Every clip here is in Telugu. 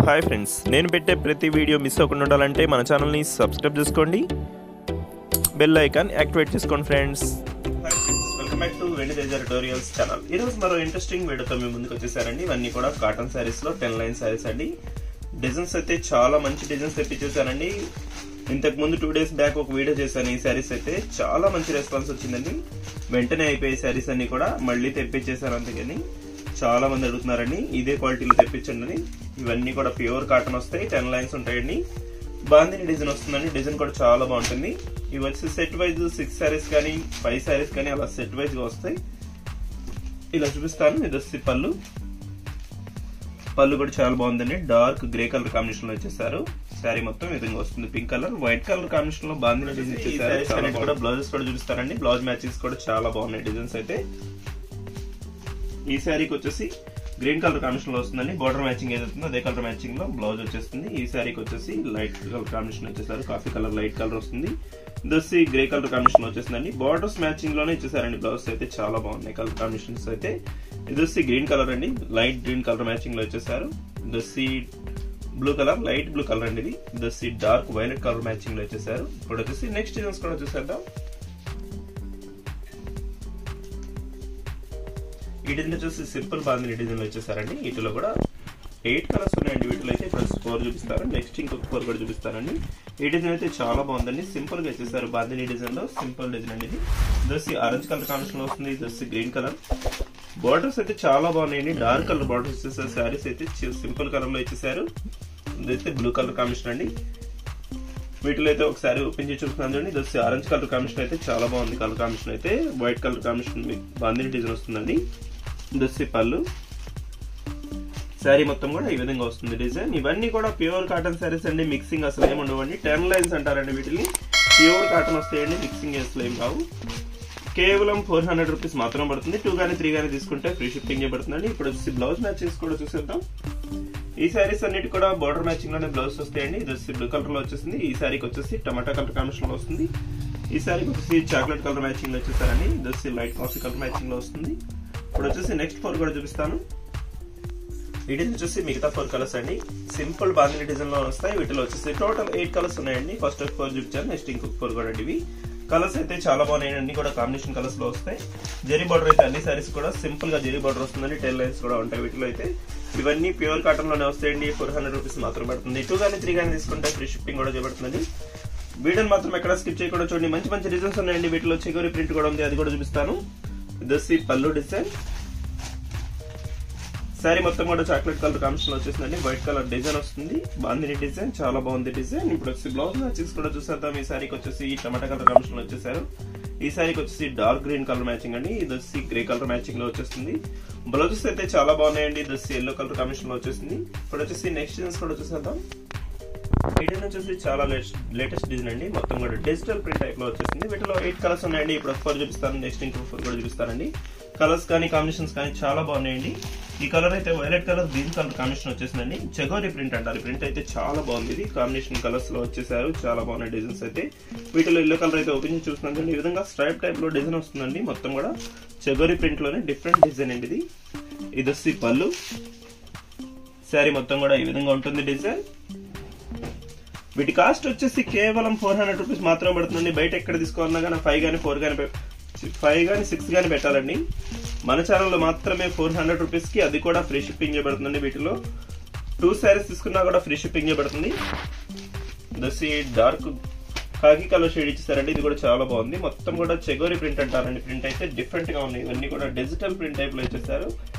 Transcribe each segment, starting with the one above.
హాయ్ ఫ్రెండ్స్, నేను పెట్టే ప్రతి వీడియో మిస్ అవ్వకుండా ఉండాలంటే మన ఛానల్ని సబ్స్క్రైబ్ చేసుకోండి, బెల్ ఐకాన్ యాక్టివేట్ చేసుకోండి friends. Hi friends, welcome back to teja tutorials channel. ఈరోజు మరో ఇంట్రెస్టింగ్ వీడియోతో మీ ముందుకు వచ్చేసారండి. ఇవన్నీ కూడా కాటన్ శారీస్లో 10 లైన్ శారీస్ అండి. డిజైన్స్ అయితే చాలా మంచి డిజైన్స్ తెప్పించేసానండి. ఇంతకు ముందు 2 డేస్ బ్యాక్ ఒక వీడియో చేశాను. ఈ శారీస్ అయితే చాలా మంచి రెస్పాన్స్ వచ్చిందండి. వెంటనే అయిపోయే శారీస్ అన్ని కూడా మళ్ళీ తెప్పించేసాను. అందుకని చాలా మంది అడుగుతున్నారండి ఇదే క్వాలిటీలో తెప్పించండి అని. ఇవన్నీ కూడా ప్యూర్ కాటన్ వస్తాయి, 10 లైన్స్ ఉంటాయండి. బాందిని డిజైన్ వస్తుందండి. డిజైన్ కూడా చాలా బాగుంటుంది. ఇవి వచ్చి సెట్ వైజ్ 6 శారీస్ కానీ 5 శారీస్ కానీ అలా సెట్ వైజ్ గా వస్తాయి. ఇలా చూపిస్తాను. ఇది వచ్చి పళ్ళు కూడా చాలా బాగుందండి. డార్క్ గ్రే కలర్ కాంబినేషన్ లో వచ్చేసారు. శారీ మొత్తం ఈ విధంగా వస్తుంది. Pink colour white colour combination లో బాందిని డిజైన్ ఇచ్చేసారు. బ్లౌజెస్ కూడా చూపిస్తారండి. బ్లౌజ్ మ్యాచింగ్స్ కూడా చాలా బాగున్నాయి డిజైన్స్ అయితే. ఈ శారీకి వచ్చేసి గ్రీన్ కలర్ కాంబినేషన్ లో వస్తుందండి. బార్డర్ మ్యాచింగ్ ఏదైతుందో అదే కలర్ మ్యాచింగ్ లో బ్లౌజ్ వచ్చేస్తుంది. ఈ శారీకి వచ్చేసి లైట్ కలర్ కాంబినేషన్ వచ్చేసారు. కాఫీ కలర్ లైట్ కలర్ వస్తుంది. ఇది గ్రే కలర్ కాంబినేషన్ లో వచ్చేసిందండి. బార్డర్స్ మ్యాచింగ్ లోనే ఇచ్చేసారండి. బ్లౌజ్ అయితే చాలా బాగున్నాయి కలర్ కాంబినేషన్స్ అయితే. ఇది గ్రీన్ కలర్ అండి. లైట్ గ్రీన్ కలర్ మ్యాచింగ్ లో వచ్చేసారు. ఇది blue colour light blue colour అండి. ఇది డార్క్ వైలెట్ కలర్ మ్యాచింగ్ లో వచ్చేసారు. ఇప్పుడు వచ్చేసి నెక్స్ట్ డిజైన్స్ కూడా చూసేద్దాం. ఈ డిజైన్ వచ్చేసి సింపుల్ బాందిని డిజైన్ వచ్చేసారండి. వీటిలో కూడా 8 కలర్స్ ఉన్నాయండి. వీటిలో అయితే ఫస్ట్ 4 చూపిస్తారు. నెక్స్ట్ ఇంకొక 4 కూడా చూపిస్తారండి. ఈ డిజైన్ అయితే చాలా బాగుందండి. సింపుల్ గా వచ్చేసారు. బాందిని డిజైన్ లో సింపుల్ డిజైన్ అండి. ఇది ఆరెంజ్ కలర్ కాంబినేషన్ లో వస్తుంది. ఇది గ్రీన్ కలర్. బార్డర్స్ అయితే చాలా బాగున్నాయండి. డార్క్ కలర్ బార్డర్స్ ఇచ్చేసారు. శారీస్ అయితే సింపుల్ కలర్ లో ఇచ్చేసారు. ఇదైతే బ్లూ కలర్ కాంబినేషన్ అండి. వీటిలో అయితే ఒకసారి ఓపెన్ చేసి చూస్తున్నాను చూడండి. ఇది ఆరెంజ్ కలర్ కాంబినేషన్ అయితే చాలా బాగుంది. కలర్ కాంబినేషన్ అయితే white colour combination bandhani design వస్తుందండి. ఇది పళ్ళు. శారీ మొత్తం కూడా ఈ విధంగా వస్తుంది డిజైన్. ఇవన్నీ కూడా ప్యూర్ కాటన్ శారీస్ అండి. మిక్సింగ్ అసలు ఏమి ఉండవండి. 10 లైన్స్ అంటారండి వీటిని. ప్యూర్ కాటన్ వస్తాయండి. మిక్సింగ్ అసలు ఏం కావు. కేవలం 400 రూపీస్ మాత్రం పడుతుంది. 2 కానీ 3 కానీ తీసుకుంటే ఫ్రీ షిప్పింగ్ పడుతుందండి. ఇప్పుడు వచ్చి బ్లౌజ్ మ్యాచింగ్స్ కూడా చూసేద్దాం. ఈ శారీస్ అన్నిటి కూడా బార్డర్ మ్యాచింగ్ లోనే బ్లౌజ్ వస్తాయండి. ఇది బ్లూ కలర్ లో వచ్చేసింది. ఈ శారీకి వచ్చేసి టమాటా కలర్ కాంబినేషన్ లో వస్తుంది. ఈ శారీకి వచ్చేసి చాక్లెట్ కలర్ మ్యాచింగ్ లో వచ్చేసారండి. ఇది లైట్ కాఫీ కలర్ మ్యాచింగ్ లో వస్తుంది. ఇప్పుడు వచ్చేసి నెక్స్ట్ 4 కూడా చూపిస్తాను. వీటి వచ్చేసి మిగతా 4 కలర్స్ అండి. సింపుల్ బాందిని డిజైన్ లో వస్తాయి. వీటిలో వచ్చేసి టోటల్ 8 కలర్స్ ఉన్నాయండి. ఫస్ట్ 4 చూపించాను. నెక్స్ట్ ఇంకొక 4 కూడా అండి. ఇవి కలర్స్ అయితే చాలా బాగున్నాయి. అన్ని కూడా కాంబినేషన్ కలర్స్ లో వస్తాయి. జరీ బార్డర్ అయితే అన్ని సారీస్ కూడా సింపుల్ గా జరీ బార్డర్ వస్తుందండి. 10 లైన్స్ కూడా ఉంటాయి. వీటిలో అయితే ఇవన్నీ ప్యూర్ కాటన్ లోనే వస్తాయండి. 400 రూపీస్ మాత్రం పడుతుంది. 2 కానీ 3 కానీ తీసుకుంటే ఫ్రీ షిప్పింగ్ కూడా చేయబడుతుంది. వీడియోని మాత్రం ఎక్కడ స్కిప్ చేయకుండా చూడండి. మంచి మంచి డిజైన్స్ ఉన్నాయండి. వీటిలో చెగోరి ప్రింట్ కూడా ఉంది. అది కూడా చూపిస్తాను. ఇది పళ్ళు డిజైన్. శారీ మొత్తం కూడా చాక్లెట్ కలర్ కాంబినేషన్ లో వచ్చేసిందండి. వైట్ కలర్ డిజైన్ వస్తుంది. బాందిని డిజైన్ చాలా బాగుంది డిజైన్. ఇప్పుడు వచ్చి బ్లౌజ్ మ్యాచింగ్స్ కూడా చూసేద్దాం. ఈ శారీకి వచ్చేసి టమాటా కలర్ కాంబినేషన్ లో వచ్చేసారు. ఈ శారీకి వచ్చేసి డార్క్ గ్రీన్ కలర్ మ్యాచింగ్ అండి. ఇది వచ్చి గ్రే కలర్ మ్యాచింగ్ లో వచ్చేస్తుంది. బ్లౌజెస్ అయితే చాలా బాగున్నాయండి. ఇది వచ్చి ఎల్లో కలర్ కాంబినేషన్ లో వచ్చేసింది. ఇప్పుడు వచ్చేసి నెక్స్ట్ డిజైన్స్ కూడా చూసేద్దాం. ఈ డిజైన్ వచ్చేసి చాలా లేటెస్ట్ డిజైన్ అండి. మొత్తం కూడా డిజిటల్ ప్రింట్ టైప్ లో వచ్చేసింది. వీటిలో 8 కలర్స్ ఉన్నాయండి. ఇప్పుడు 4 చూపిస్తాను. నెక్స్ట్ ఇంకో 4 కూడా చూపిస్తానండి. కలర్స్ కానీ కాంబినేషన్స్ కానీ చాలా బాగున్నాయండి. ఈ కలర్ అయితే violet colour green colour combination వచ్చేసిందండి. చెగోరి ప్రింట్ అంటారు. ప్రింట్ అయితే చాలా బాగుంది. ఇది కాంబినేషన్ కలర్స్ లో వచ్చేసారు. చాలా బాగున్నాయి డిజైన్స్ అయితే. వీటిలో ఎల్లో కలర్ అయితే ఓపెన్ చేసి చూస్తున్నాను. ఈ విధంగా స్ట్రైప్ టైప్ లో డిజైన్ వస్తుందండి. మొత్తం కూడా చెగోరి ప్రింట్ లోనే డిఫరెంట్ డిజైన్ అండి. ఇది వచ్చి పళ్ళు. శారీ మొత్తం కూడా ఈ విధంగా ఉంటుంది డిజైన్. వీటి కాస్ట్ వచ్చేసి కేవలం 400 రూపీస్ మాత్రం పడుతుందండి. బయట ఎక్కడ తీసుకోవాలన్నా కానీ 5 కానీ 4 కానీ 5 కానీ 6 కానీ పెట్టాలండి. మన ఛానల్లో మాత్రమే 400 రూపీస్ కి, అది కూడా ఫ్రీ షిప్పింగ్ చేయబడుతుందండి. వీటిలో 2 శారీస్ తీసుకున్నా కూడా ఫ్రీ షిప్పింగ్ చేయబడుతుంది. దసి డార్క్ కాకి కలర్ షేడ్ ఇచ్చేసారండి. ఇది కూడా చాలా బాగుంది. మొత్తం కూడా చెగోరి ప్రింట్ అంటారండి. ప్రింట్ అయితే డిఫరెంట్ గా ఉన్నాయి. ఇవన్నీ కూడా డిజిటల్ ప్రింట్ టైప్ లో ఇచ్చేసారు.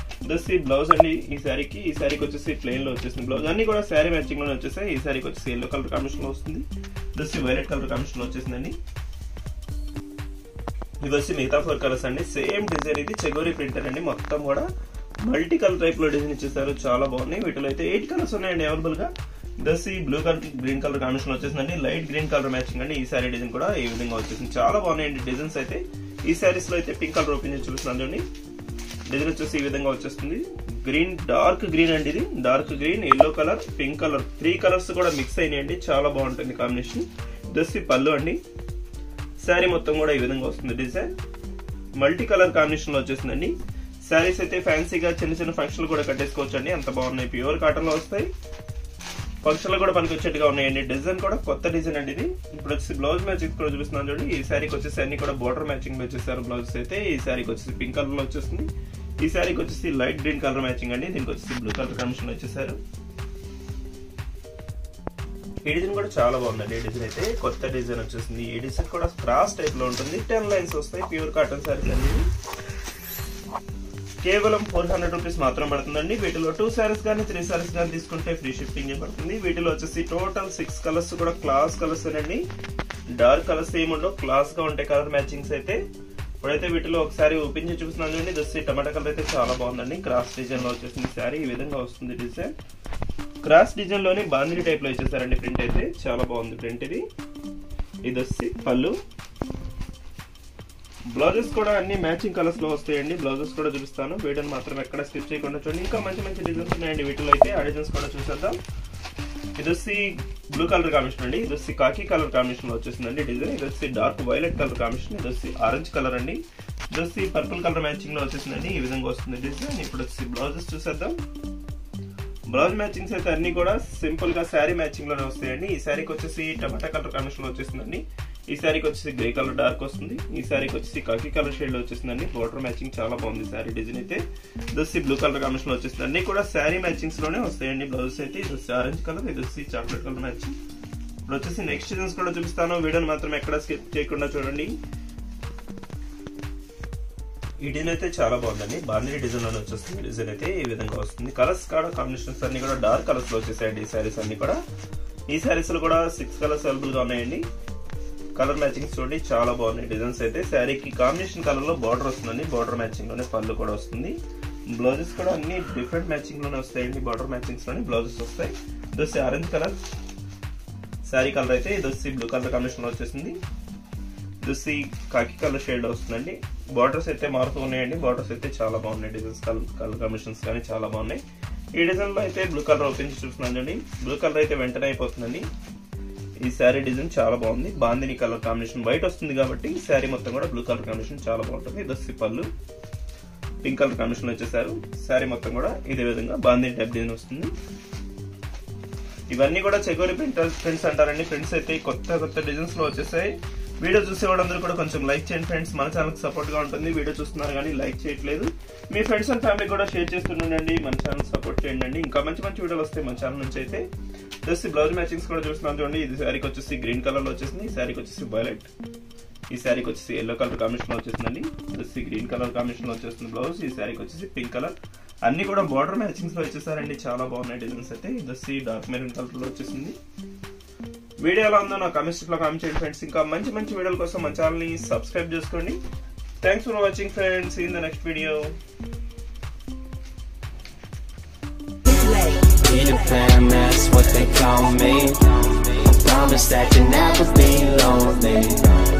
దసి బ్లౌజ్ అండి. ఈ శారీకి వచ్చేసి ప్లెయిన్ లో వచ్చేసింది బ్లౌజ్. అన్ని కూడా శారీ మ్యాచింగ్ లోనే వచ్చేసాయి. ఈ శారీకి వచ్చేసి ఎల్లో కలర్ కాంబినేషన్ లో వస్తుంది. దసి వైలెట్ కలర్ కాంబినేషన్ లో వచ్చేసిందండి. ఇవి వచ్చి మిగతా 4 కలర్స్ అండి. Same design. ఇది చెగోరి ప్రింటర్ అండి. మొత్తం కూడా మల్టీ కలర్ టైప్ లో డిజైన్ ఇచ్చేసారు. చాలా బాగున్నాయి. వీటిలో అయితే 8 కలర్స్ ఉన్నాయండి అవైలబుల్ గా. దసి blue colour green colour combination వచ్చేసిందండి. లైట్ గ్రీన్ కలర్ మ్యాచింగ్ అండి. ఈ శారీ డిజైన్ కూడా ఈ విధంగా వచ్చేసింది. చాలా బాగున్నాయండి డిజైన్స్ అయితే. ఈ శారీస్ లో అయితే పింక్ కలర్ ఓపెన్ చేసి చూస్తున్నాను చూడండి. డిజైన్ వచ్చేసి ఈ విధంగా వచ్చేస్తుంది. గ్రీన్ డార్క్ గ్రీన్ అండి. ఇది dark green, yellow colour, pink colour 3 colours కూడా మిక్స్ అయినాయండి. చాలా బాగుంటుంది కాంబినేషన్. దసి పళ్ళు అండి. శారీ మొత్తం కూడా ఈ విధంగా వస్తుంది డిజైన్. మల్టీ కలర్ కాంబినేషన్ లో వచ్చేసిందండి. శారీస్ అయితే ఫ్యాన్సీగా చిన్న చిన్న ఫంక్షన్లు కూడా కట్టేసుకోవచ్చు అండి. అంత బాగున్నాయి. ప్యూర్ కాటన్ లో వస్తాయి. ఫంక్షన్ లో కూడా పనికి వచ్చేట్టుగా ఉన్నాయండి. డిజైన్ కూడా కొత్త డిజైన్ అండి ఇది. ఇప్పుడు వచ్చేసి బ్లౌజ్ మ్యాచింగ్ కూడా చూపిస్తున్నాను చూడండి. ఈ శారీకి వచ్చేసి అన్ని కూడా బోర్డర్ మ్యాచింగ్ వచ్చేసారు. బ్లౌజ్ అయితే ఈ శారీకి వచ్చేసి పింక్ కలర్ లో వచ్చేస్తుంది. ఈ శారీకి వచ్చేసి లైట్ గ్రీన్ కలర్ మ్యాచింగ్ అండి. దీనికి వచ్చేసి బ్లూ కలర్ కాంబినేషన్ వచ్చేసారు. ఈ డిజైన్ కూడా చాలా బాగుందండి. ఈ డిజైన్ అయితే కొత్త డిజైన్ వచ్చేసింది. ఈ డిజైన్ కూడా క్రాస్ టైప్ లో ఉంటుంది. 10 లైన్స్ వస్తాయి. ప్యూర్ కాటన్ శారీస్ అండి. కేవలం 400 రూపీస్ మాత్రం పడుతుందండి. వీటిలో 2 శారీస్ కానీ 3 శారీస్ కానీ తీసుకుంటే ఫ్రీ షిప్పింగ్ పడుతుంది. వీటిలో వచ్చేసి టోటల్ 6 కలర్స్ కూడా క్లాస్ కలర్స్ అండి. డార్క్ కలర్స్ ఏముండో క్లాస్ గా ఉంటాయి కలర్ మ్యాచింగ్స్ అయితే. ఇప్పుడైతే వీటిలో ఒకసారి ఓపెన్ చేసి చూపిస్తున్నాను చూడండి. ఇది టమాటా కలర్ అయితే చాలా బాగుందండి. క్రాస్ డిజైన్ లో వచ్చేసింది శారీ. ఈ విధంగా వస్తుంది డిజైన్. క్రాస్ డిజైన్ లోని బాందిని టైప్ లో ఇచ్చేసారండి. ప్రింట్ అయితే చాలా బాగుంది ప్రింట్ ఇది. ఇది వచ్చి పళ్ళు. బ్లౌజెస్ కూడా అన్ని మ్యాచింగ్ కలర్స్ లో వస్తాయండి. బ్లౌజెస్ కూడా చూపిస్తాను. వీడియోని మాత్రం ఎక్కడ స్కిప్ చేయకుండా చూడండి. ఇంకా మంచి మంచి డిజైన్స్ ఉన్నాయండి వీటిలో అయితే. ఆ డిజైన్స్ కూడా చూసేద్దాం. ఇది వచ్చి బ్లూ కలర్ కాంబినేషన్ అండి. ఇది వచ్చి కాకి కలర్ కాంబినేషన్ లో వచ్చేసిందండి డిజైన్. ఇది వచ్చి డార్క్ వైలెట్ కలర్ కాంబినేషన్. ఇది వచ్చి ఆరెంజ్ కలర్ అండి. ఇది వచ్చి పర్పుల్ కలర్ మ్యాచింగ్ లో వచ్చేసిందండి. ఈ విధంగా వస్తుంది డిజైన్. ఇప్పుడు వచ్చి బ్లౌజెస్ చూసేద్దాం. బ్లౌజ్ మ్యాచింగ్స్ అయితే అన్ని కూడా సింపుల్ గా శారీ మ్యాచింగ్ లోనే వస్తాయండి. ఈ శారీకి వచ్చేసి టమాటా కలర్ కాంబినేషన్ లో వచ్చేసిందండి. ఈ శారీకి వచ్చేసి గ్రే కలర్ డార్క్ వస్తుంది. ఈ శారీకి వచ్చేసి కాకి కలర్ షేడ్ లో వచ్చేసిందండి. బోర్డర్ మ్యాచింగ్ చాలా బాగుంది శారీ డిజైన్ అయితే. ఇది వచ్చి బ్లూ కలర్ కాంబినేషన్ లో వచ్చేసింది. అన్ని కూడా శారీ మ్యాచింగ్స్ లోనే వస్తాయండి. బ్లౌజెస్ అయితే ఇది వచ్చి ఆరెంజ్ కలర్, ఇది వచ్చి చాక్లెట్ కలర్ మ్యాచింగ్. ఇప్పుడు వచ్చేసి నెక్స్ట్ డిజైన్స్ కూడా చూపిస్తాను. వీడియోని మాత్రం ఎక్కడ స్కిప్ చేయకుండా చూడండి. ఈ డిజైన్ అయితే చాలా బాగుందండి. బాందిని డిజైన్ లోనే వచ్చేస్తుంది. డిజైన్ అయితే ఈ విధంగా వస్తుంది. కలర్స్ కూడా కాంబినేషన్స్ అన్ని కూడా డార్క్ కలర్స్ లో వచ్చేసాయండి. ఈ శారీస్ అన్ని కూడా. ఈ శారీస్ లో కూడా 6 కలర్స్ అవైలబుల్ గా ఉన్నాయండి. కలర్ మ్యాచింగ్ చూడండి చాలా బాగున్నాయి డిజైన్స్ అయితే. శారీకి కాంబినేషన్ కలర్ లో బార్డర్ వస్తుందండి. బార్డర్ మ్యాచింగ్ లోనే పళ్ళు కూడా వస్తుంది. బ్లౌజెస్ కూడా అన్ని డిఫరెంట్ మ్యాచింగ్ లోనే వస్తాయండి. బార్డర్ మ్యాచింగ్స్ లోనే బ్లౌజెస్ వస్తాయి. ఇది వచ్చి ఆరెంజ్ కలర్ శారీ కలర్ అయితే. ఇది వచ్చి బ్లూ కలర్ కాంబినేషన్ లో వచ్చేసింది. ఇది వచ్చి కాకి కలర్ షేడ్ లో వస్తుందండి. బార్డర్స్ అయితే మారుతూ ఉన్నాయండి. బార్డర్స్ అయితే చాలా బాగున్నాయి. డిజైన్స్ కలర్ కాంబినేషన్స్ కానీ చాలా బాగున్నాయి. ఈ డిజైన్ లో అయితే బ్లూ కలర్ ఓపెన్ చేసి చూస్తున్నానండి. బ్లూ కలర్ అయితే వెంటనే అయిపోతుందండి. ఈ శారీ డిజైన్ చాలా బాగుంది. బాందిని కలర్ కాంబినేషన్ వైట్ వస్తుంది కాబట్టి శారీ మొత్తం కూడా బ్లూ కలర్ కాంబినేషన్ చాలా బాగుంటుంది. ఇది వచ్చి పళ్ళు పింక్ కలర్ కాంబినేషన్ వచ్చేసారు. శారీ మొత్తం కూడా ఇదే విధంగా బాందిని టైప్ డిజైన్ వస్తుంది. ఇవన్నీ కూడా చెగోలి ప్రింట్స్ అంటారండి. ప్రింట్స్ అయితే కొత్త డిజైన్స్ లో వచ్చేసాయి. వీడియో చూసే వాళ్ళందరూ కూడా కొంచెం లైక్ చేయండి ఫ్రెండ్స్. మన ఛానల్ కి సపోర్ట్ గా ఉంటుంది. వీడియో చూస్తున్నారు కానీ లైక్ చేయట్లేదు. మీ ఫ్రెండ్స్ అండ్ ఫ్యామిలీ కూడా షేర్ చేస్తుండండి. మన ఛానల్ సపోర్ట్ చేయండి. ఇంకా మంచి మంచి వీడియోలు వస్తాయి మన ఛానల్ నుంచి అయితే. జస్ట్ బ్లౌజ్ మ్యాచింగ్స్ కూడా చూస్తున్నాను చూడండి. ఇది శారీకి వచ్చేసి గ్రీన్ కలర్ లో వచ్చేసింది. ఈ శారీకి వచ్చేసి వైలెట్. ఈ శారీకి వచ్చేసి ఎల్లో కలర్ కాంబినేషన్ లో వచ్చేసిందండి. వచ్చేసి గ్రీన్ కలర్ కాంబినేషన్ లో వచ్చేస్తుంది బ్లౌజ్. ఈ శారీకి వచ్చేసి పింక్ కలర్. అన్ని కూడా బార్డర్ మ్యాచింగ్స్ లో వచ్చేసారండి. చాలా బాగున్నాయి డిజైన్స్ అయితే. ఇది వచ్చి డార్క్ మెరూన్ కలర్ లో వచ్చేసింది. వీడియో ఎలా ఉందో నా కామెంట్స్ లో కామెంట్ చేయండి ఫ్రెండ్స్. ఇంకా మంచి మంచి వీడియోల కోసం మన ఛానల్ ని సబ్స్క్రైబ్ చేసుకోండి. Thanks for watching friends. In the next video. That's what they call me. I promise that you'll never be lonely.